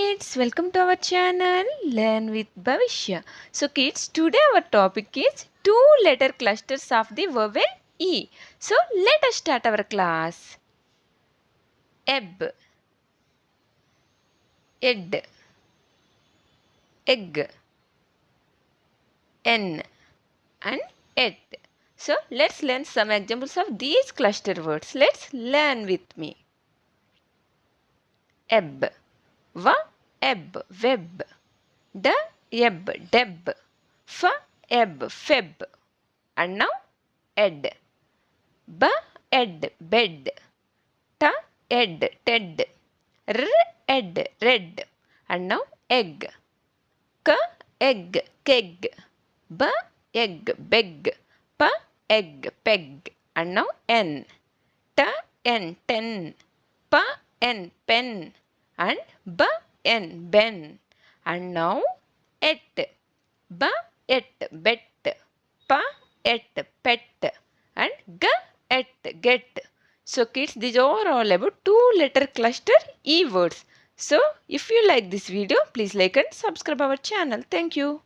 kids, welcome to our channel Learn with Bhavishya. So kids, today our topic is two letter clusters of the vowel E. So let us start our class. Ebb, ed, egg, n and et. So let's learn some examples of these cluster words. Let's learn with me. Ebb, v, ebb, web, d, ebb, deb, f, ebb, feb. And now ed. B, ed, bed. T, ed, ted. R, ed, red. And now egg. K, egg, keg. B, egg, beg. P, egg, peg. And now N. T, N, ten. P, N, pen. And B, N, ben. And now et. B, et, bet. P, et, pet. And G, et, get. So kids, these are all about two letter cluster E words. So if you like this video, please like and subscribe our channel. Thank you.